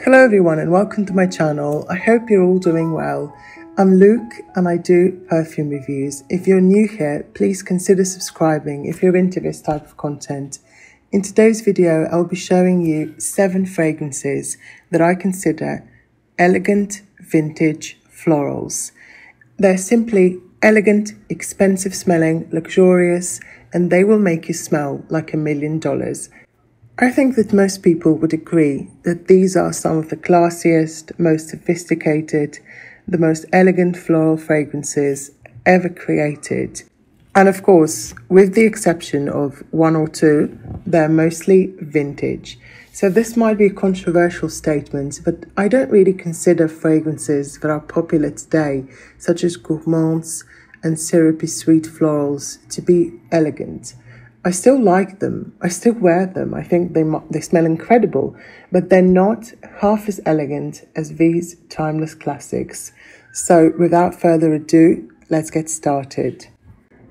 Hello everyone and welcome to my channel. I hope you're all doing well. I'm Luke and I do perfume reviews. If you're new here, please consider subscribing if you're into this type of content. In today's video, I'll be showing you 7 fragrances that I consider elegant vintage florals. They're simply elegant, expensive smelling, luxurious, and they will make you smell like $1 million. I think that most people would agree that these are some of the classiest, most sophisticated, the most elegant floral fragrances ever created. And of course, with the exception of 1 or 2, they're mostly vintage. So this might be a controversial statement, but I don't really consider fragrances that are popular today, such as gourmands and syrupy sweet florals, to be elegant. I still like them. I still wear them. I think they smell incredible, but they're not half as elegant as these timeless classics. So without further ado, let's get started.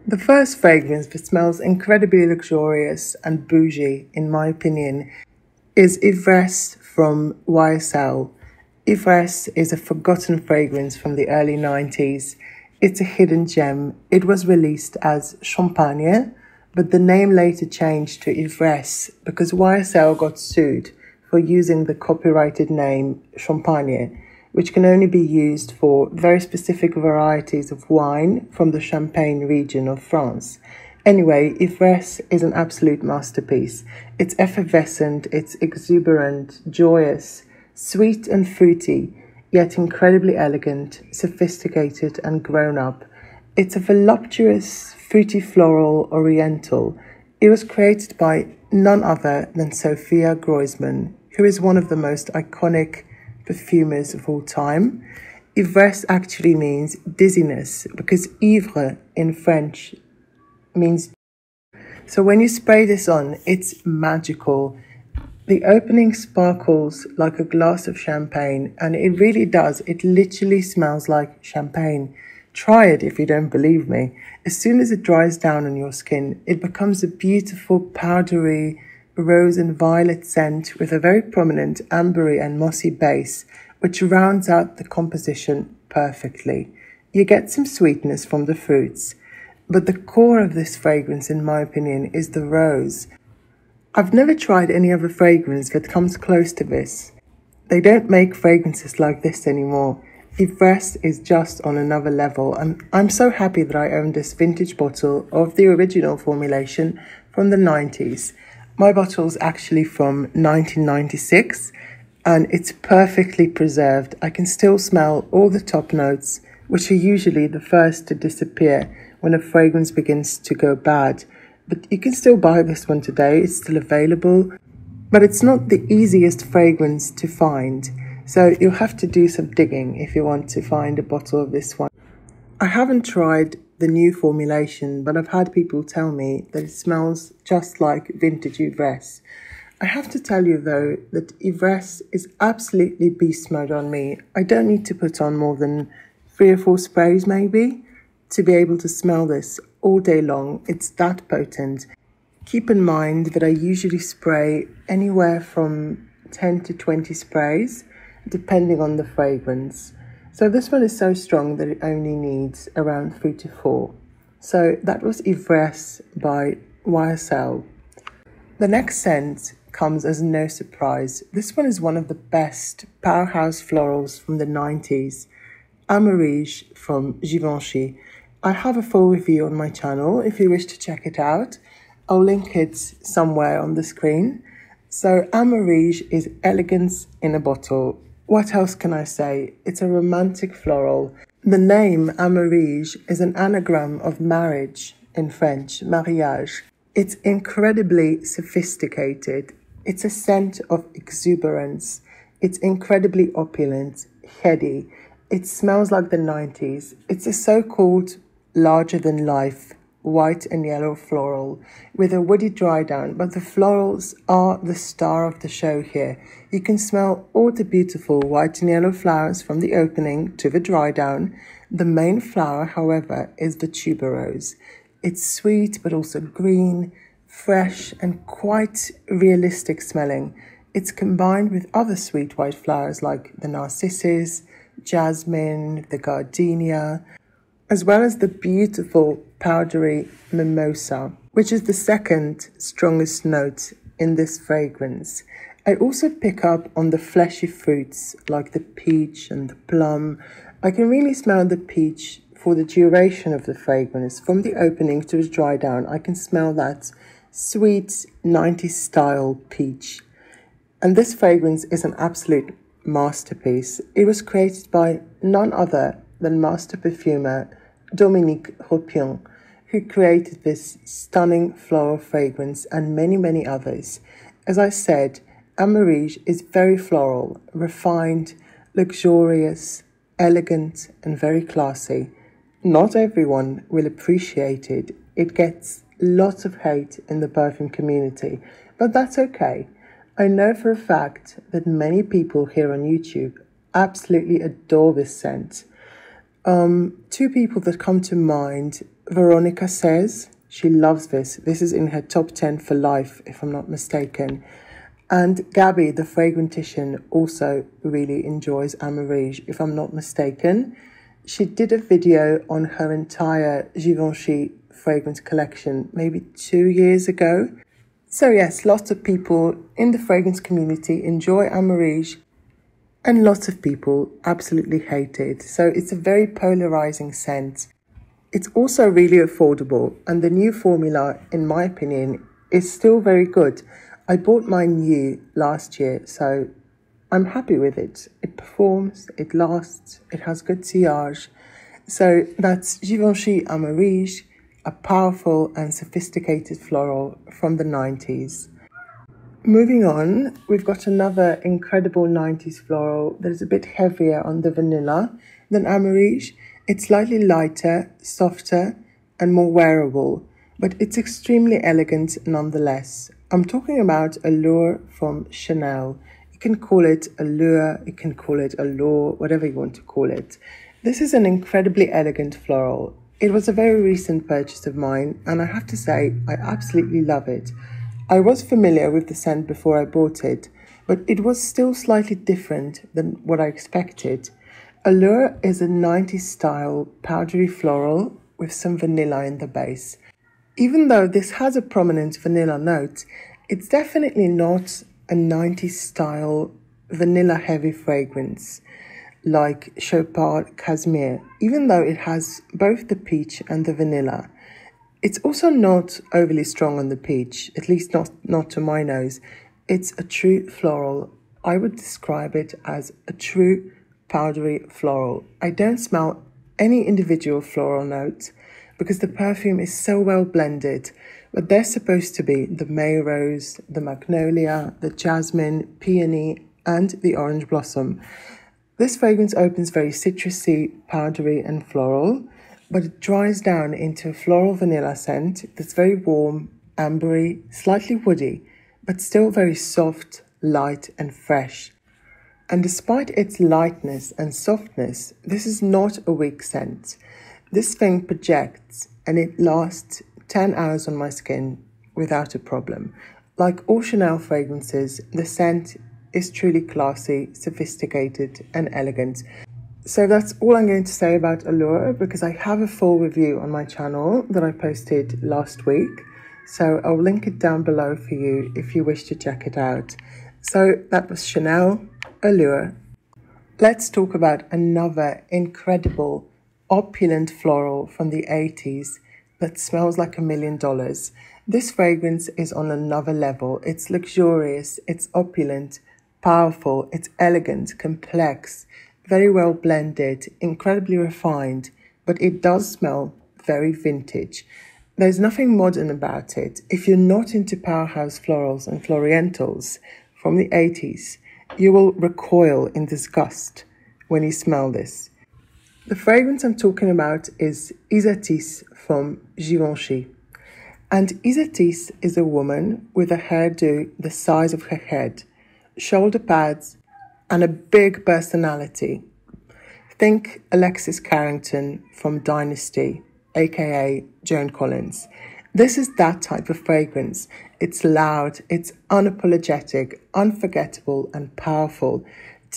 The first fragrance that smells incredibly luxurious and bougie, in my opinion, is Yvresse from YSL. Yvresse is a forgotten fragrance from the early 90s. It's a hidden gem. It was released as Champagne, but the name later changed to Yvresse because YSL got sued for using the copyrighted name Champagne, which can only be used for very specific varieties of wine from the Champagne region of France. Anyway, Yvresse is an absolute masterpiece. It's effervescent, it's exuberant, joyous, sweet and fruity, yet incredibly elegant, sophisticated and grown up. It's a voluptuous, fruity floral oriental. It was created by none other than Sophia Groisman, who is one of the most iconic perfumers of all time. Yvresse actually means dizziness because ivre in French means. So when you spray this on, it's magical. The opening sparkles like a glass of champagne, and it really does. It literally smells like champagne. Try it if you don't believe me. As soon as it dries down on your skin, it becomes a beautiful, powdery, rose and violet scent with a very prominent ambery and mossy base, which rounds out the composition perfectly. You get some sweetness from the fruits, but the core of this fragrance, in my opinion, is the rose. I've never tried any other fragrance that comes close to this. They don't make fragrances like this anymore. Yvresse is just on another level, and I'm so happy that I own this vintage bottle of the original formulation from the 90s. My bottle's actually from 1996, and it's perfectly preserved. I can still smell all the top notes, which are usually the first to disappear when a fragrance begins to go bad. But you can still buy this one today, it's still available, but it's not the easiest fragrance to find. So you'll have to do some digging if you want to find a bottle of this one. I haven't tried the new formulation, but I've had people tell me that it smells just like vintage Yvresse. I have to tell you though that Yvresse is absolutely beast mode on me. I don't need to put on more than 3 or 4 sprays maybe to be able to smell this all day long. It's that potent. Keep in mind that I usually spray anywhere from 10 to 20 sprays, depending on the fragrance. So this one is so strong that it only needs around 3 to 4. So that was Yvresse by YSL. The next scent comes as no surprise. This one is one of the best powerhouse florals from the 90s. Amarige from Givenchy. I have a full review on my channel if you wish to check it out. I'll link it somewhere on the screen. So Amarige is elegance in a bottle. What else can I say? It's a romantic floral. The name Amarige is an anagram of marriage in French, mariage. It's incredibly sophisticated. It's a scent of exuberance. It's incredibly opulent, heady. It smells like the 90s. It's a so-called larger-than-life white and yellow floral with a woody dry down, but the florals are the star of the show here. You can smell all the beautiful white and yellow flowers from the opening to the dry down. The main flower, however, is the tuberose. It's sweet but also green, fresh and quite realistic smelling. It's combined with other sweet white flowers like the narcissus, jasmine, the gardenia, as well as the beautiful powdery mimosa, which is the second strongest note in this fragrance. I also pick up on the fleshy fruits like the peach and the plum. I can really smell the peach for the duration of the fragrance. From the opening to its dry down, I can smell that sweet 90s style peach. And this fragrance is an absolute masterpiece. It was created by none other than master perfumer Dominique Ropion, who created this stunning floral fragrance and many, many others. As I said, Amarige is very floral, refined, luxurious, elegant, and very classy. Not everyone will appreciate it. It gets lots of hate in the perfume community, but that's okay. I know for a fact that many people here on YouTube absolutely adore this scent. Two people that come to mind, Veronica says she loves this. This is in her top 10 for life, if I'm not mistaken. And Gabby, the fragrantician, also really enjoys Amarige, if I'm not mistaken. She did a video on her entire Givenchy fragrance collection maybe 2 years ago. So yes, lots of people in the fragrance community enjoy Amarige and lots of people absolutely hate it. So it's a very polarizing scent. It's also really affordable, and the new formula, in my opinion, is still very good. I bought mine new last year, so I'm happy with it. It performs, it lasts, it has good sillage. So that's Givenchy Amarige, a powerful and sophisticated floral from the 90s. Moving on, we've got another incredible 90s floral that is a bit heavier on the vanilla than Amarige. It's slightly lighter, softer, and more wearable, but it's extremely elegant nonetheless. I'm talking about Allure from Chanel. You can call it Allure, you can call it Allure, whatever you want to call it. This is an incredibly elegant floral. It was a very recent purchase of mine, and I have to say, I absolutely love it. I was familiar with the scent before I bought it, but it was still slightly different than what I expected. Allure is a 90s style powdery floral with some vanilla in the base. Even though this has a prominent vanilla note, it's definitely not a 90s style vanilla heavy fragrance like Chopard Casimir, even though it has both the peach and the vanilla. It's also not overly strong on the peach, at least not to my nose. It's a true floral. I would describe it as a true powdery floral. I don't smell any individual floral notes because the perfume is so well blended, but they're supposed to be the May rose, the magnolia, the jasmine, peony, and the orange blossom. This fragrance opens very citrusy, powdery, and floral, but it dries down into a floral vanilla scent that's very warm, ambery, slightly woody, but still very soft, light, and fresh. And despite its lightness and softness, this is not a weak scent. This thing projects, and it lasts 10 hours on my skin without a problem. Like all Chanel fragrances, the scent is truly classy, sophisticated, and elegant. So that's all I'm going to say about Allure, because I have a full review on my channel that I posted last week. So I'll link it down below for you if you wish to check it out. So that was Chanel, Allure. Let's talk about another incredible, opulent floral from the 80s that smells like $1 million. This fragrance is on another level. It's luxurious, it's opulent, powerful, it's elegant, complex, very well blended, incredibly refined, but it does smell very vintage. There's nothing modern about it. If you're not into powerhouse florals and florientals from the 80s, you will recoil in disgust when you smell this. The fragrance I'm talking about is Ysatis from Givenchy. And Ysatis is a woman with a hairdo the size of her head, shoulder pads, and a big personality. Think Alexis Carrington from Dynasty, aka Joan Collins. This is that type of fragrance. it's loud, it's unapologetic, unforgettable, and powerful.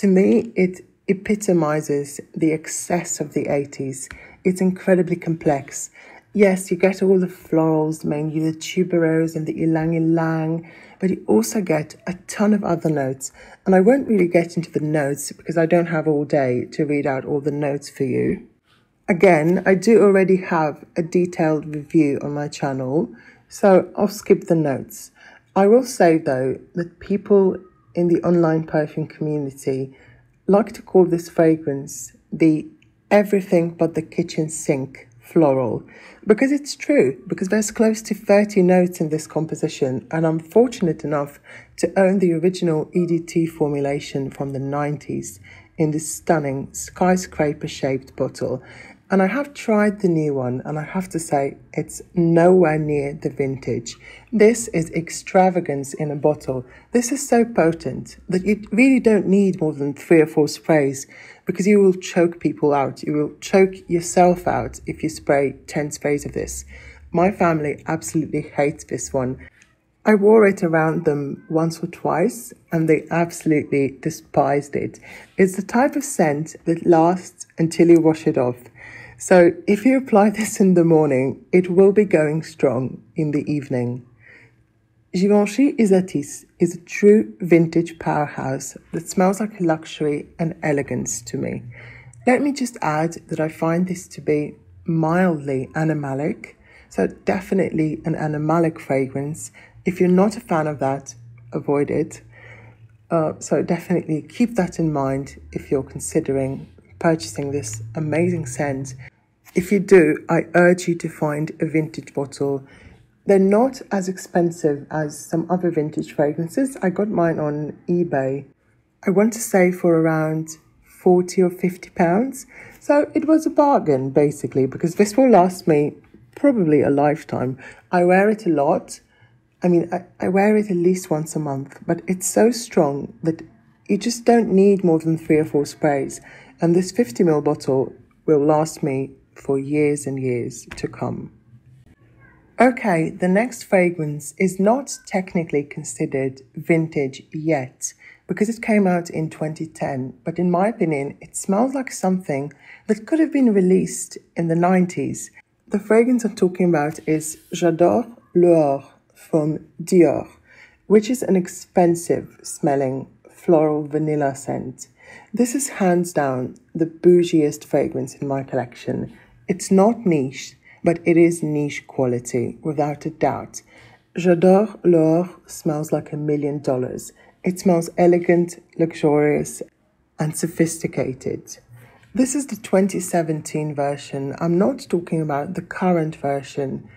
To me, it epitomizes the excess of the 80s. It's incredibly complex. Yes, you get all the florals, mainly the tuberose and the ylang-ylang, but you also get a ton of other notes. And I won't really get into the notes because I don't have all day to read out all the notes for you. Again, I do already have a detailed review on my channel, so I'll skip the notes. I will say, though, that people in the online perfume community like to call this fragrance the everything but the kitchen sink floral, because it's true, because there's close to 30 notes in this composition, and I'm fortunate enough to own the original EdT formulation from the 90s in this stunning skyscraper-shaped bottle. And I have tried the new one, and I have to say it's nowhere near the vintage. This is extravagance in a bottle. This is so potent that you really don't need more than 3 or 4 sprays, because you will choke people out. You will choke yourself out if you spray 10 sprays of this. My family absolutely hates this one. I wore it around them once or twice, and they absolutely despised it. It's the type of scent that lasts until you wash it off. So if you apply this in the morning, it will be going strong in the evening. Givenchy Ysatis is a true vintage powerhouse that smells like luxury and elegance to me. Let me just add that I find this to be mildly animalic, so definitely an animalic fragrance. If you're not a fan of that, avoid it. So definitely keep that in mind if you're considering purchasing this amazing scent. If you do, I urge you to find a vintage bottle. They're not as expensive as some other vintage fragrances. I got mine on eBay. I want to say for around 40 or 50 pounds. So it was a bargain, basically, because this will last me probably a lifetime. I wear it a lot. I mean, I wear it at least once a month, but it's so strong that you just don't need more than 3 or 4 sprays. And this 50ml bottle will last me for years and years to come. Okay, the next fragrance is not technically considered vintage yet because it came out in 2010, but in my opinion, it smells like something that could have been released in the 90s. The fragrance I'm talking about is J'adore Allure from Dior, which is an expensive smelling floral vanilla scent. This is hands down the bougiest fragrance in my collection. It's not niche, but it is niche quality, without a doubt. J'adore Allure smells like $1 million. It smells elegant, luxurious, and sophisticated. This is the 2017 version. I'm not talking about the current version.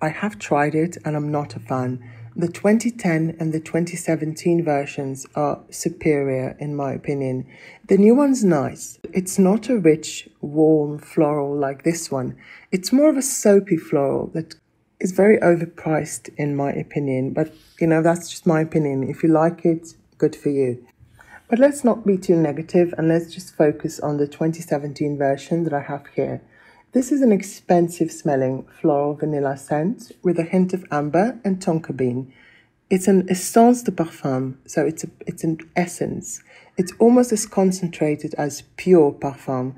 I have tried it and I'm not a fan. The 2010 and the 2017 versions are superior in my opinion. The new one's nice. It's not a rich, warm floral like this one. It's more of a soapy floral that is very overpriced in my opinion. But, you know, that's just my opinion. If you like it, good for you. But let's not be too negative and let's just focus on the 2017 version that I have here. This is an expensive smelling floral vanilla scent with a hint of amber and tonka bean. It's an essence de parfum, so it's an essence. It's almost as concentrated as pure parfum,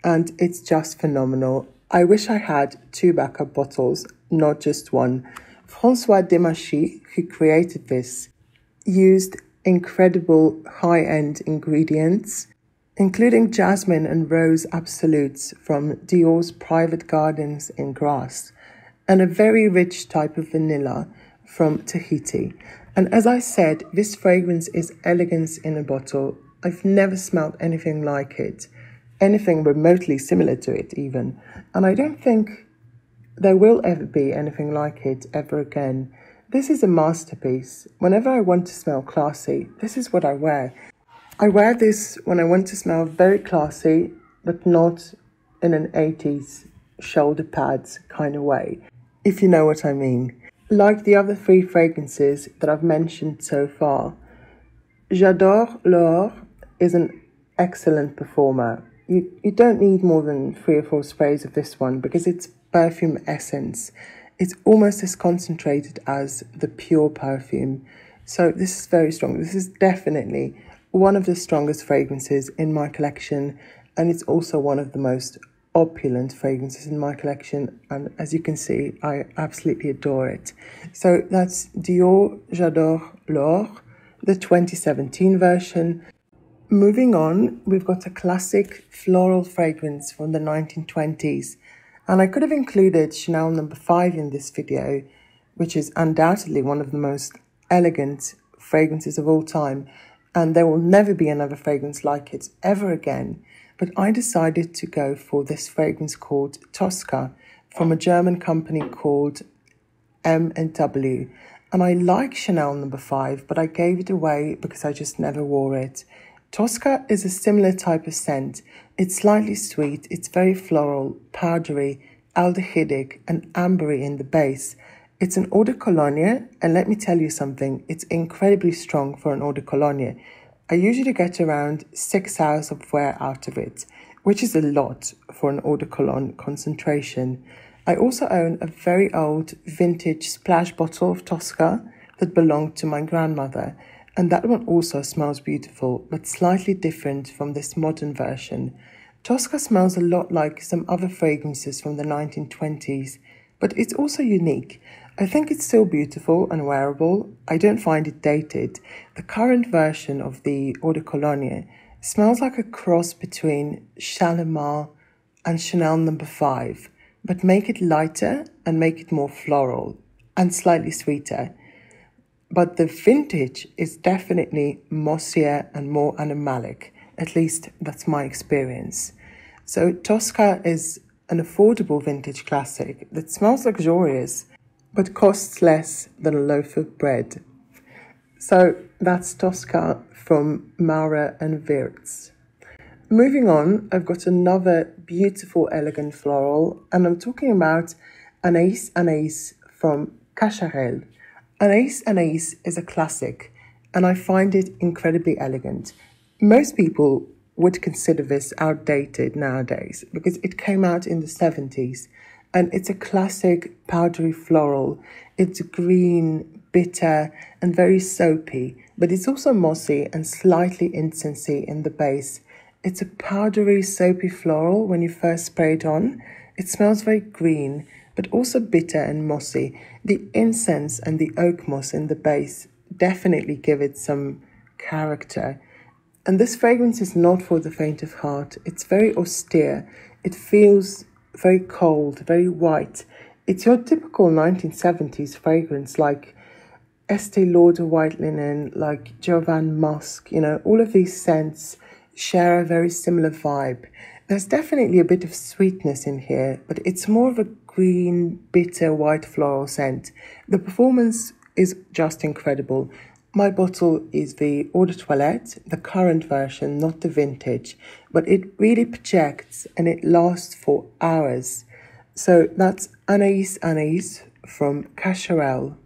and it's just phenomenal. I wish I had 2 backup bottles, not just one. François Demachy, who created this, used incredible high-end ingredients, including jasmine and rose absolutes from Dior's private gardens in Grasse, and a very rich type of vanilla from Tahiti. And as I said, this fragrance is elegance in a bottle. I've never smelled anything like it, anything remotely similar to it even. And I don't think there will ever be anything like it ever again. This is a masterpiece. Whenever I want to smell classy, this is what I wear. I wear this when I want to smell very classy, but not in an 80s shoulder pads kind of way, if you know what I mean. Like the other 3 fragrances that I've mentioned so far, J'adore Allure is an excellent performer. You don't need more than 3 or 4 sprays of this one because it's perfume essence. It's almost as concentrated as the pure perfume. So this is very strong. This is definitely one of the strongest fragrances in my collection, and it's also one of the most opulent fragrances in my collection, and as you can see, I absolutely adore it. So that's Dior J'adore L'Or, the 2017 version. Moving on, we've got a classic floral fragrance from the 1920s, and I could have included Chanel No. 5 in this video, which is undoubtedly one of the most elegant fragrances of all time, and there will never be another fragrance like it ever again. But I decided to go for this fragrance called Tosca from a German company called M&W. And I like Chanel No. 5, but I gave it away because I just never wore it. Tosca is a similar type of scent. It's slightly sweet, it's very floral, powdery, aldehydic, and ambery in the base. It's an eau de cologne, and let me tell you something, it's incredibly strong for an eau de cologne. I usually get around 6 hours of wear out of it, which is a lot for an eau de cologne concentration. I also own a very old vintage splash bottle of Tosca that belonged to my grandmother, and that one also smells beautiful, but slightly different from this modern version. Tosca smells a lot like some other fragrances from the 1920s, but it's also unique. I think it's still beautiful and wearable. I don't find it dated. The current version of the eau de cologne smells like a cross between Shalimar and Chanel No. 5, but make it lighter and make it more floral and slightly sweeter. But the vintage is definitely mossier and more animalic. At least that's my experience. So Tosca is an affordable vintage classic that smells luxurious, but costs less than a loaf of bread. So that's Tosca from Maurer&Wirtz. Moving on, I've got another beautiful, elegant floral, and I'm talking about Anais from Cacharel. Anais is a classic, and I find it incredibly elegant. Most people would consider this outdated nowadays because it came out in the 70s, and it's a classic powdery floral. It's green, bitter, and very soapy, but it's also mossy and slightly incensey in the base. It's a powdery, soapy floral when you first spray it on. It smells very green, but also bitter and mossy. The incense and the oak moss in the base definitely give it some character. And this fragrance is not for the faint of heart. It's very austere. It feels very cold, very white. It's your typical 1970s fragrance like Estee Lauder White Linen, like Jovan Musk, all of these scents share a very similar vibe. There's definitely a bit of sweetness in here, but it's more of a green, bitter, white floral scent. The performance is just incredible. My bottle is the Eau de Toilette, the current version, not the vintage, but it really projects and it lasts for hours. So that's Anais from Cacharel.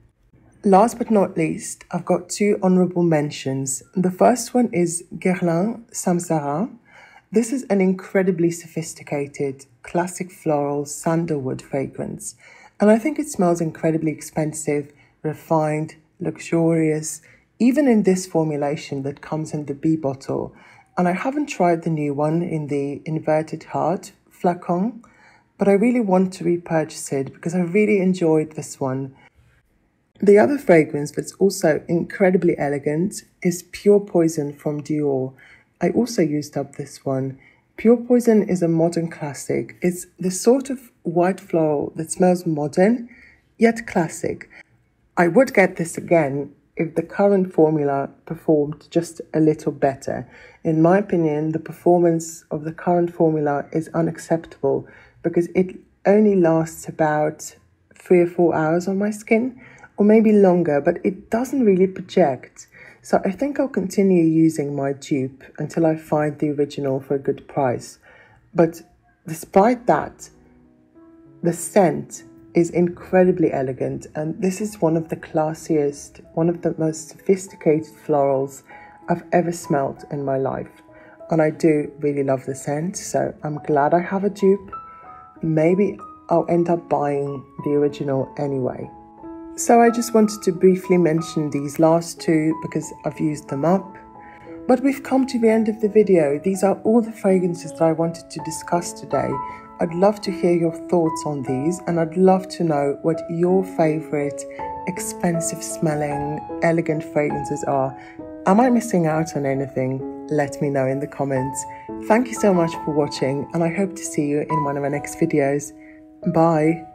Last but not least, I've got two honorable mentions. The first one is Guerlain Samsara. This is an incredibly sophisticated, classic floral sandalwood fragrance, and I think it smells incredibly expensive, refined, luxurious, even in this formulation that comes in the B bottle. And I haven't tried the new one in the inverted heart flacon, but I really want to repurchase it because I really enjoyed this one. The other fragrance that's also incredibly elegant is Pure Poison from Dior. I also used up this one. Pure Poison is a modern classic. It's the sort of white floral that smells modern, yet classic. I would get this again if the current formula performed just a little better. In my opinion, the performance of the current formula is unacceptable because it only lasts about 3 or 4 hours on my skin, or maybe longer, but it doesn't really project. So I think I'll continue using my dupe until I find the original for a good price. But despite that, the scent is incredibly elegant, and this is one of the classiest, one of the most sophisticated florals I've ever smelt in my life. And I do really love the scent, so I'm glad I have a dupe. Maybe I'll end up buying the original anyway. So I just wanted to briefly mention these last two because I've used them up. But we've come to the end of the video. These are all the fragrances that I wanted to discuss today. I'd love to hear your thoughts on these, and I'd love to know what your favorite expensive smelling, elegant fragrances are. Am I missing out on anything? Let me know in the comments. Thank you so much for watching, and I hope to see you in one of my next videos. Bye.